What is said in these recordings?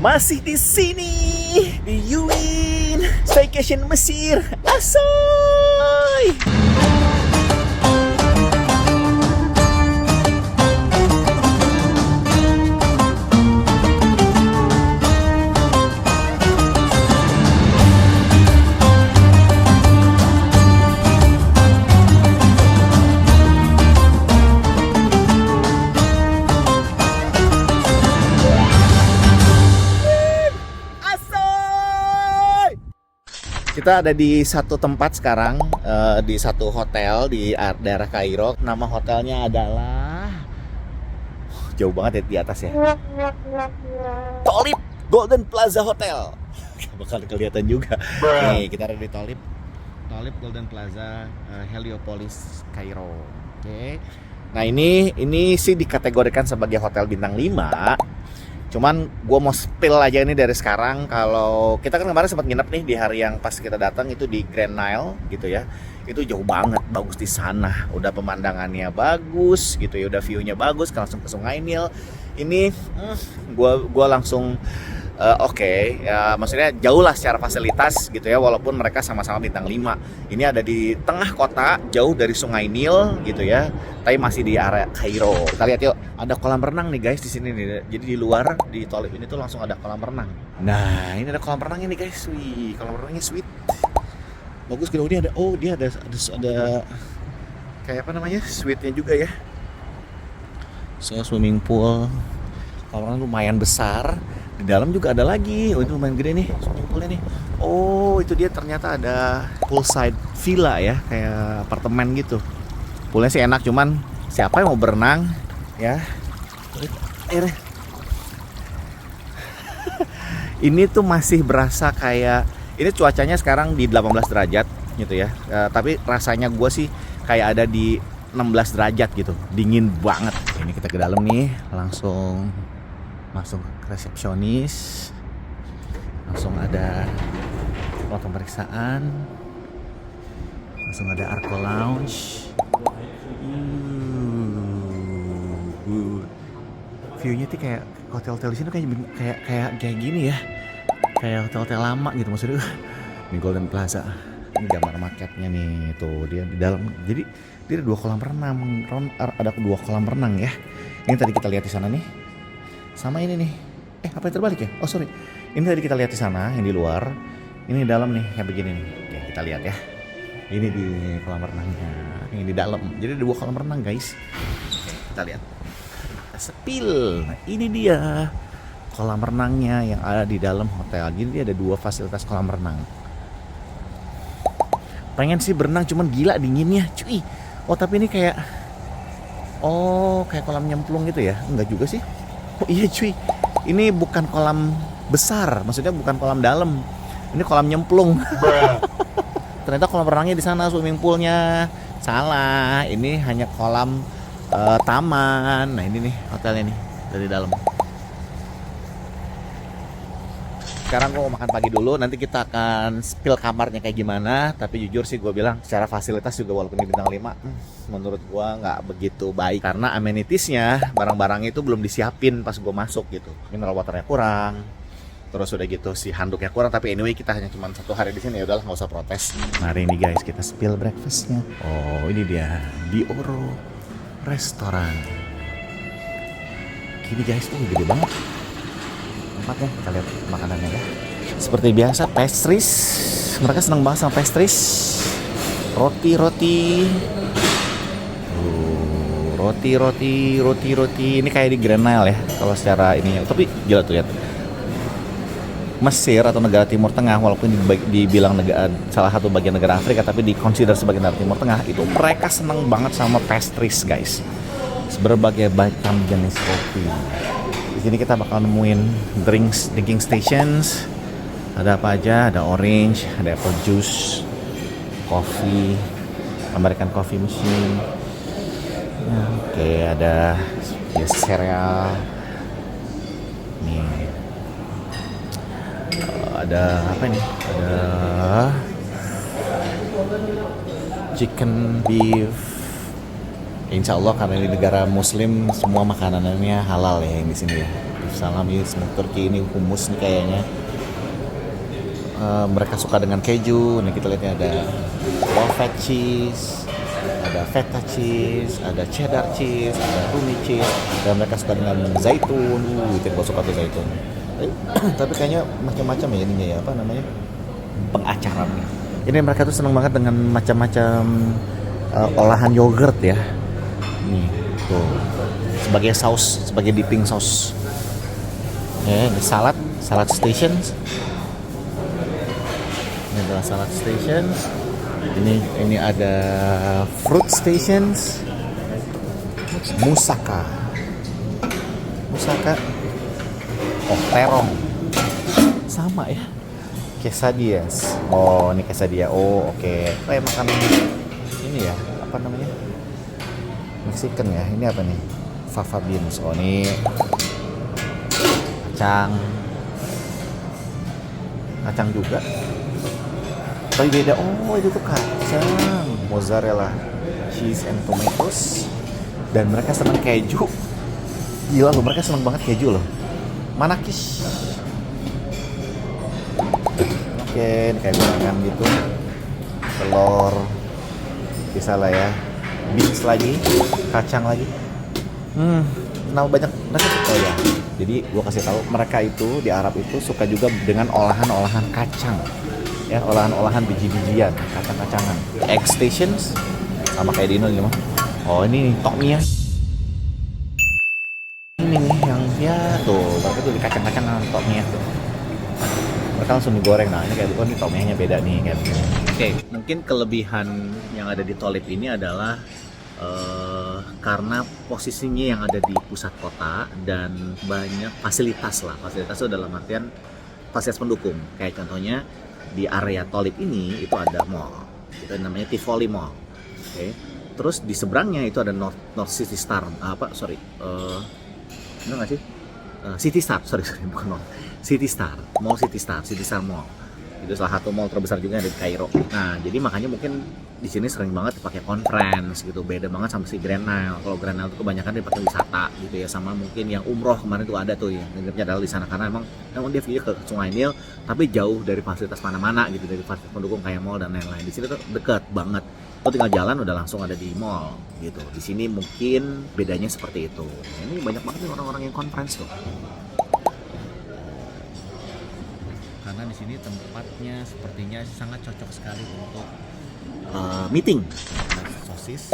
Masih di sini di Yuin Staycation Mesir. Asoy. Kita ada di satu tempat sekarang, di satu hotel di daerah Kairo. Nama hotelnya adalah jauh banget ya di atas ya. Tolib Golden Plaza Hotel. Bakal kelihatan juga. Nih, kita ada di Tolib Golden Plaza, Heliopolis, Kairo. Oke. Nah, ini sih dikategorikan sebagai hotel bintang 5. Cuman gue mau spill aja ini dari sekarang. Kalau kita kan kemarin sempat nginep nih di hari yang pas kita datang itu di Grand Nile gitu ya. Itu jauh banget, bagus di sana. Udah pemandangannya bagus gitu ya, udah view-nya bagus, langsung ke Sungai Nil. Ini gue langsung oke, ya, maksudnya jauh lah secara fasilitas gitu ya, walaupun mereka sama-sama bintang 5. Ini ada di tengah kota, jauh dari Sungai Nil gitu ya, tapi masih di area Kairo. Kita lihat yuk, ada kolam renang nih guys di sini nih. Jadi di luar di Tolib ini tuh langsung ada kolam renang. Nah, ini ada kolam renangnya nih guys. Wih, kolam renangnya sweet. Bagus gitu. Ini ada kayak apa namanya? Sweetnya juga ya. So, swimming pool. Kolam renang lumayan besar. Di dalam juga ada lagi. Oh, ini lumayan gede nih swimming poolnya nih. Oh, itu dia ternyata ada poolside villa ya, kayak apartemen gitu. Poolnya sih enak, cuman siapa yang mau berenang ya? Airnya. Ini tuh masih berasa kayak, ini cuacanya sekarang di 18 derajat gitu ya. Tapi rasanya gue sih kayak ada di 16 derajat gitu. Dingin banget. Ini kita ke dalam nih, langsung masuk ke resepsionis. Langsung ada ruang pemeriksaan. Langsung ada Arco Lounge. View-nya tuh kayak hotel-hotel di sini kayak gini ya. Kayak hotel-hotel lama gitu maksudnya. Ini Golden Plaza. Ini gambar marketnya nih, tuh dia di dalam. Jadi dia ada 2 kolam renang, ada 2 kolam renang ya. Ini tadi kita lihat di sana nih. Sama ini nih. Apa yang terbalik ya? Oh sorry. Ini tadi kita lihat di sana, yang di luar. Ini di dalam nih, kayak begini nih. Oke, kita lihat ya. Ini di kolam renangnya, ini di dalam. Jadi ada 2 kolam renang guys. Oke, kita lihat. Sepil. Nah, ini dia kolam renangnya yang ada di dalam hotel. Jadi ada 2 fasilitas kolam renang. Pengen sih berenang, cuman gila dinginnya, cuy. Oh tapi ini kayak kolam nyemplung gitu ya? Enggak juga sih. Oh iya cuy, ini bukan kolam besar, maksudnya bukan kolam dalam. Ini kolam nyemplung. Ternyata kolam renangnya di sana, swimming poolnya. Salah, ini hanya kolam taman. Nah ini nih hotelnya nih dari dalam. Sekarang gue mau makan pagi dulu, nanti kita akan spill kamarnya kayak gimana. Tapi jujur sih gue bilang secara fasilitas juga walaupun di bintang 5 menurut gue nggak begitu baik. Karena amenitiesnya, barang-barang itu belum disiapin pas gue masuk gitu. Mineral waternya kurang, terus udah gitu si handuknya kurang. Tapi anyway kita hanya cuma 1 hari di sini, ya udahlah nggak usah protes. Mari ini guys kita spill breakfastnya. Oh ini dia di Oro Restoran. Gini guys tuh gede banget tempatnya, kita lihat makanannya ya. Seperti biasa pastries, mereka senang banget sama pastries. Roti. Ini kayak di Grand Nile ya kalau secara ininya. Tapi gila tuh lihat. Mesir atau negara Timur Tengah, walaupun dibilang salah satu bagian negara Afrika, tapi dikonsider sebagai negara Timur Tengah, itu mereka senang banget sama pastries guys. Berbagai macam jenis kopi. Di sini kita bakal nemuin drinking stations. Ada apa aja? Ada orange, ada apple juice, coffee, American coffee machine. Ya, oke, ada cereal. Nih. Ada apa ini? Ada chicken, beef. Insya Allah karena di negara Muslim semua makanannya halal ya yang di sini ya. salami smoked turkey, ini hummus nih kayaknya. Mereka suka dengan keju. Nih kita lihatnya ada Walnut cheese, ada feta cheese, ada cheddar cheese, ada rumi cheese, dan mereka suka dengan zaitun. Itu gue suka tuh zaitun. Tapi kayaknya macam-macam ya ininya ya, apa namanya, pengacarannya. Ini mereka tuh seneng banget dengan macam-macam olahan yogurt ya. Nih tuh sebagai saus, sebagai dipping sauce. Ya, ini salad stations. Ini adalah salad stations. Ini ada fruit stations. Musaka. Oh, terong. Sama ya. Quesadillas. Oh, ini quesadilla. Oh, oke. Kayak makan ini ya, apa namanya? Mexican ya. Ini apa nih? Fava beans. Oh, ini kacang juga. Tapi beda. Oh, itu tuh kacang, mozzarella, cheese and tomatoes. Dan mereka senang keju. Gila loh, mereka senang banget keju loh. Manakis. Oke, kayak gorengan gitu. Telur. Bisa lah ya. Beans lagi, kacang lagi. Nama banyak mereka. Oh ya. Jadi gua kasih tahu, mereka itu di Arab itu suka juga dengan olahan-olahan kacang. Ya, olahan-olahan biji-bijian, kacang-kacangan. Egg stations sama kayak di Indonesia mah. Oh, ini tokmia. Ini nih yang ya tuh, mereka tuh di kacang-kacangan tokmia tuh. Mereka langsung digoreng. Nah, ini kayak ini tokmianya beda nih kan. Oke, mungkin kelebihan yang ada di Thalib ini adalah karena posisinya yang ada di pusat kota dan banyak fasilitas lah. Fasilitas itu dalam artian fasilitas pendukung. Kayak contohnya di area Thalib ini itu ada mall, itu namanya Tivoli Mall. Oke. Terus di seberangnya itu ada North City Star, benar nggak sih? City Star, sorry bukan North City Star, Mall City Star Mall. Itu salah satu mall terbesar juga yang ada di Kairo. Nah, jadi makanya mungkin di sini sering banget dipakai conference gitu. Beda banget sama si Grand Nile. Kalau Grand Nile itu kebanyakan dipakai wisata gitu ya, sama mungkin yang umroh kemarin tuh ada tuh ya. Nginepnya adalah di sana karena emang dia view ke Sungai Nil, tapi jauh dari fasilitas mana-mana gitu, dari fasilitas pendukung kayak mall dan lain-lain. Di sini tuh dekat banget. Lo tinggal jalan udah langsung ada di mall gitu. Di sini mungkin bedanya seperti itu. Ini banyak banget nih orang-orang yang conference tuh. Karena di sini tempatnya sepertinya sangat cocok sekali untuk meeting. Ada sosis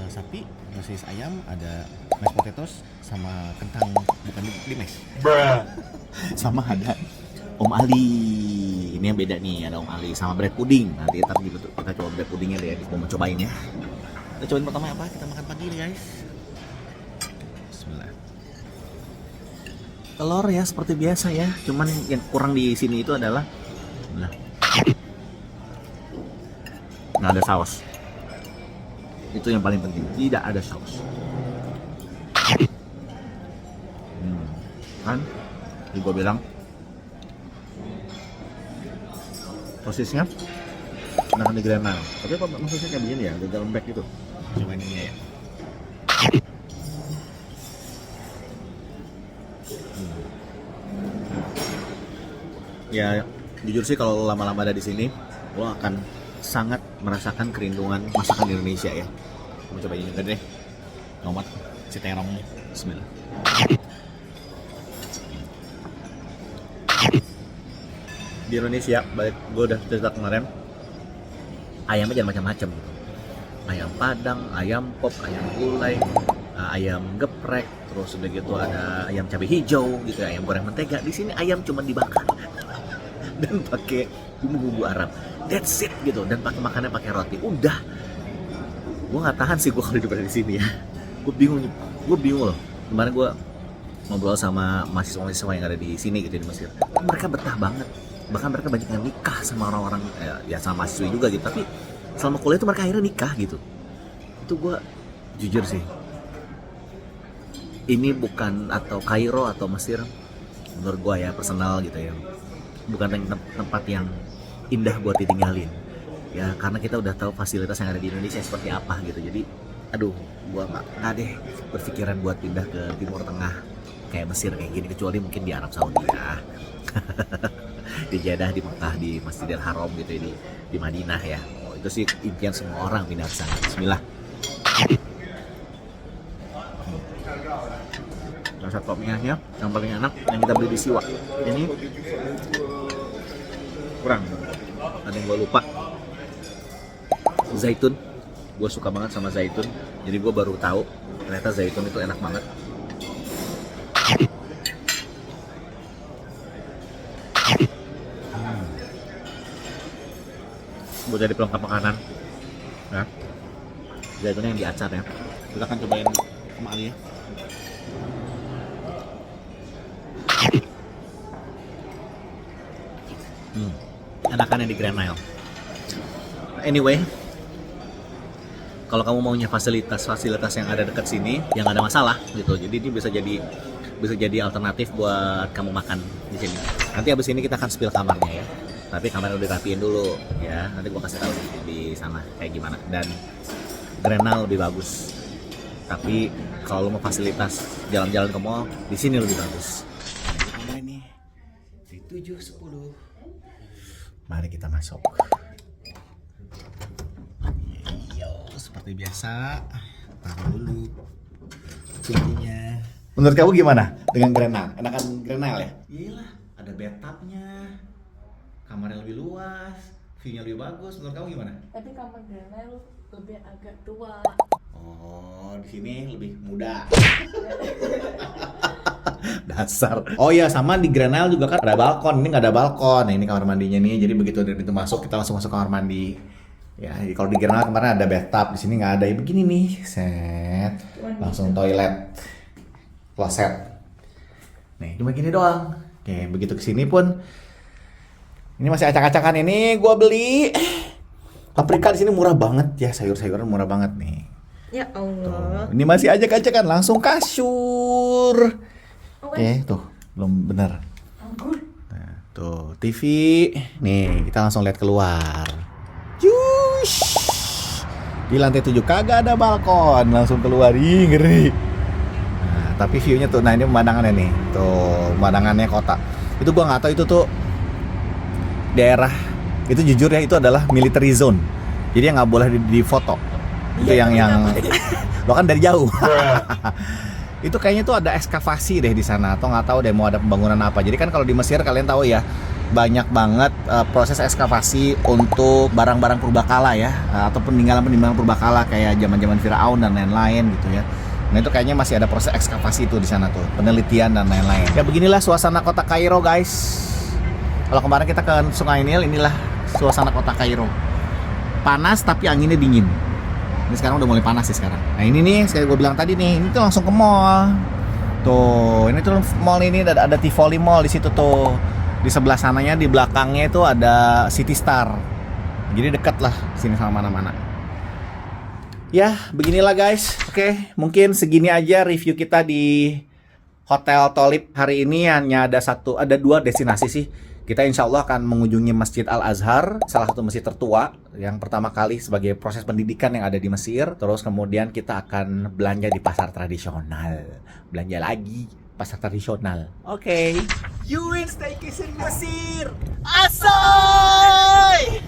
sapi, sosis ayam, ada mashed potatoes sama kentang, bukan di mash. Sama ada Om Ali. Ini yang beda nih, ada Om Ali sama bread pudding. Nanti kita coba bread puddingnya deh, mau cobain ya. Kita cobain pertama apa? Kita makan pagi nih guys. Bismillah. Telur ya seperti biasa ya, cuman yang kurang di sini itu adalah nggak ada saus. Itu yang paling penting, tidak ada saus. Kan, jadi gue bilang sosisnya enakan di Grand Nile. Tapi apa maksudnya kayak begini ya, agak lembek gitu. Coba ini ya. Ya jujur sih kalau lama-lama ada di sini, lo akan sangat merasakan kerinduan masakan Indonesia ya. Mau coba ini juga deh, nomor si terongnya. Bismillah. Di Indonesia, balik gue udah cerita kemarin, ayamnya jangan macam-macam gitu. Ayam padang, ayam pop, ayam gulai, ayam geprek, terus udah gitu ada ayam cabai hijau gitu, ayam goreng mentega. Di sini ayam cuma dibakar dan pakai bumbu-bumbu Arab, that's it gitu, dan makannya pakai roti. Udah, gue nggak tahan sih gue kalau hidup di sini ya. Gue bingung loh. Kemarin gue ngobrol sama mahasiswa yang ada di sini gitu di Mesir, mereka betah banget. Bahkan mereka banyak yang nikah sama orang-orang ya sama mahasiswa juga gitu. Tapi selama kuliah itu mereka akhirnya nikah gitu. Itu gue jujur sih, ini bukan atau Kairo atau Mesir, menurut gue ya personal gitu ya, bukan tempat yang indah buat ditinggalin ya, karena kita udah tahu fasilitas yang ada di Indonesia seperti apa gitu. Jadi aduh, gua nggak deh berpikiran buat pindah ke Timur Tengah kayak Mesir kayak gini, kecuali mungkin di Arab Saudi ya. Di Jeddah, di Mekah, di Masjidil Haram gitu, di Madinah ya. Oh, itu sih impian semua orang pindah ke sana. Bismillah. Rasa topnya yang paling enak yang kita beli di Siwa. Ini kurang. Ada yang gue lupa. Zaitun. Gue suka banget sama zaitun. Jadi gue baru tahu ternyata zaitun itu enak banget. Buat jadi pelengkap makanan. Ya. Zaitunnya yang diacar ya. Kita akan cobain sama Ali ya. Enakan yang di Grand Nile. Anyway, kalau kamu maunya fasilitas yang ada dekat sini, yang ada masalah gitu. Jadi ini bisa jadi alternatif buat kamu makan di sini. Nanti abis ini kita akan spill kamarnya ya. Tapi kamarnya udah rapiin dulu ya. Nanti gua kasih tahu di sana kayak gimana. Dan Grand Nile lebih bagus. Tapi kalau lu mau fasilitas jalan-jalan ke mall, di sini lebih bagus. Nah, ini di 710. Mari kita masuk. Yo, seperti biasa, taruh dulu kuncinya. Menurut kamu gimana dengan Grand Nile? Enakan Grand Nile ya? Gila, ada bathtubnya, kamarnya lebih luas, view-nya lebih bagus. Menurut kamu gimana? Tapi kamar Grand Nile lebih agak tua. Oh, di sini lebih muda. Dasar. Oh iya, sama di Grand Nile juga kan ada balkon. Ini nggak ada balkon. Nah, ini kamar mandinya nih. Jadi begitu dari pintu masuk, kita langsung masuk kamar mandi. Ya, jadi kalau di Grand Nile kemarin ada bathtub, di sini nggak ada. Ya begini nih, set. Langsung toilet, kloset. Nih, cuma gini doang. Oke, begitu kesini pun, ini masih acak-acakan ini. Gua beli paprika di sini murah banget ya, sayur-sayuran murah banget nih. Ya Allah. Tuh, ini masih acak-acakan, langsung kasur. Oke, tuh belum benar. Nah, tuh TV. Nih, kita langsung lihat keluar. Yush. Di lantai 7 kagak ada balkon, langsung keluar. Ih, ngeri. Nah, tapi view-nya tuh, nah ini pemandangannya nih. Tuh, pemandangannya kota. Itu gua nggak tahu itu tuh daerah. Itu jujur ya, itu adalah military zone. Jadi yang nggak boleh di foto. Itu yang lo kan dari jauh. Itu kayaknya tuh ada ekskavasi deh di sana, atau nggak tahu deh mau ada pembangunan apa. Jadi kan kalau di Mesir kalian tahu ya, banyak banget proses ekskavasi untuk barang-barang purbakala ya, atau peninggalan purbakala kayak zaman-zaman Firaun dan lain-lain gitu ya. Nah itu kayaknya masih ada proses ekskavasi itu di sana tuh, penelitian dan lain-lain. Ya beginilah suasana kota Kairo guys. Kalau kemarin kita ke Sungai Nil, inilah suasana kota Kairo. Panas tapi anginnya dingin. Ini sekarang udah mulai panas sih sekarang. Nah ini nih, kayak gue bilang tadi nih, ini tuh langsung ke mall. Tuh, ini tuh mall ini ada Tivoli Mall di situ tuh. Di sebelah sananya, di belakangnya itu ada City Star. Jadi deket lah sini sama mana-mana. Ya, beginilah guys. Oke, mungkin segini aja review kita di Hotel Tholib hari ini. Hanya ada dua destinasi sih. Kita insya Allah akan mengunjungi Masjid Al-Azhar, salah satu masjid tertua yang pertama kali sebagai proses pendidikan yang ada di Mesir. Terus kemudian kita akan belanja di pasar tradisional. Belanja lagi pasar tradisional. Oke. You win staycation Mesir. Asoy!